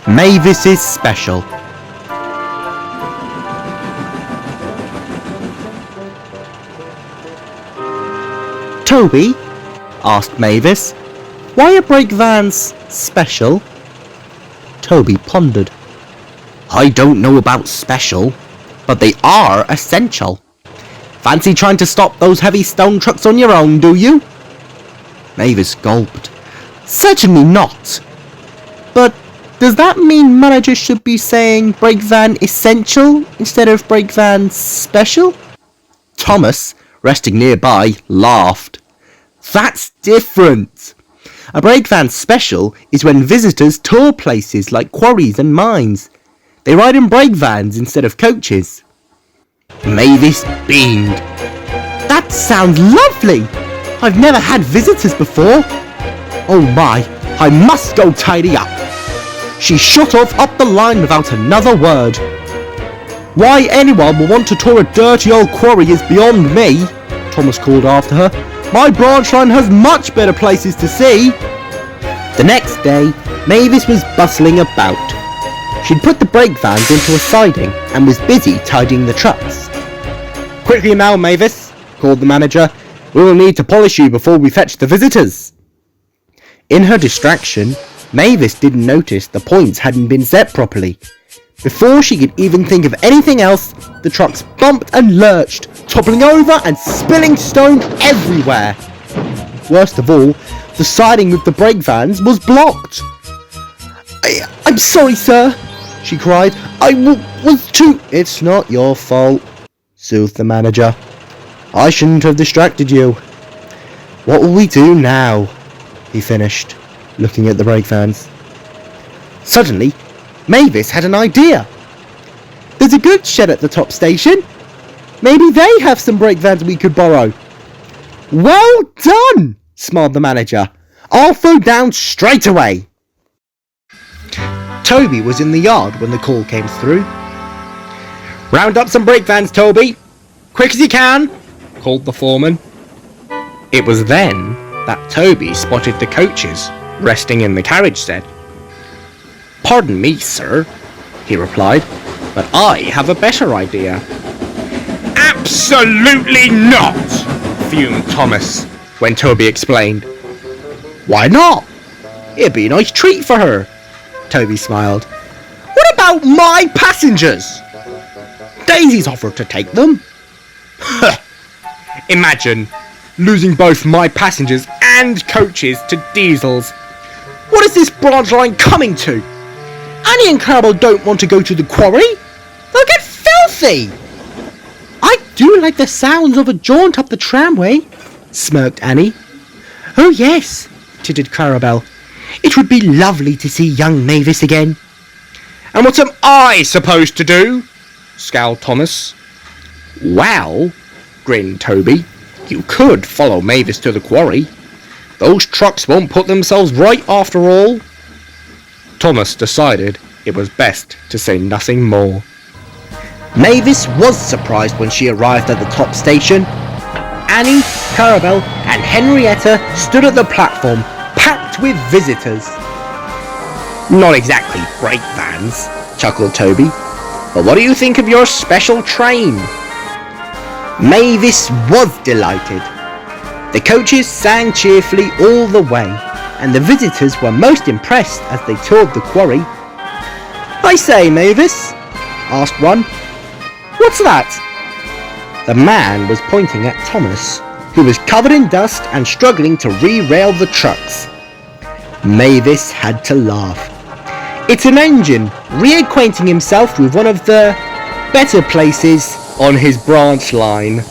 Mavis Special. Toby, asked Mavis, why are brake vans special? Toby pondered. I don't know about special, but they are essential. Fancy trying to stop those heavy stone trucks on your own, do you? Mavis gulped. Certainly not. But does that mean managers should be saying brake van essential instead of brake van special? Thomas, resting nearby, laughed. That's different. A brake van special is when visitors tour places like quarries and mines. They ride in brake vans instead of coaches. Mavis beamed. That sounds lovely. I've never had visitors before. Oh my, I must go tidy up. She shot off up the line without another word. Why anyone will want to tour a dirty old quarry is beyond me, Thomas called after her. My branch line has much better places to see. The next day, Mavis was bustling about. She'd put the brake vans into a siding and was busy tidying the trucks. Quickly now, Mavis, called the manager. We will need to polish you before we fetch the visitors. In her distraction, Mavis didn't notice the points hadn't been set properly. Before she could even think of anything else, the trucks bumped and lurched, toppling over and spilling stone everywhere. Worst of all, the siding with the brake vans was blocked. I'm sorry, sir, she cried. Was too... It's not your fault, soothed the manager. I shouldn't have distracted you. What will we do now? He finished, looking at the brake vans. Suddenly, Mavis had an idea. There's a goods shed at the top station. Maybe they have some brake vans we could borrow. Well done, smiled the manager. I'll throw down straight away. Toby was in the yard when the call came through. Round up some brake vans, Toby. Quick as you can, called the foreman. It was then that Toby spotted the coaches resting in the carriage shed. Pardon me, sir, he replied, but I have a better idea. Absolutely not, fumed Thomas, when Toby explained. Why not? It'd be a nice treat for her, Toby smiled. What about my passengers? Daisy's offered to take them. Imagine losing both my passengers and coaches to diesels. What is this branch line coming to? Annie and Carol don't want to go to the quarry. They'll get filthy. I do like the sounds of a jaunt up the tramway, smirked Annie. Oh yes, tittered Clarabelle. It would be lovely to see young Mavis again. And what am I supposed to do? Scowled Thomas. Well, grinned Toby, you could follow Mavis to the quarry. Those trucks won't put themselves right after all. Thomas decided it was best to say nothing more. Mavis was surprised when she arrived at the top station. Annie, Clarabelle and Henrietta stood at the platform, packed with visitors. Not exactly brake vans, chuckled Toby, but what do you think of your special train? Mavis was delighted. The coaches sang cheerfully all the way, and the visitors were most impressed as they toured the quarry. I say, Mavis, asked one. What's that? The man was pointing at Thomas, who was covered in dust and struggling to re-rail the trucks. Mavis had to laugh. It's an engine reacquainting himself with one of the better places on his branch line.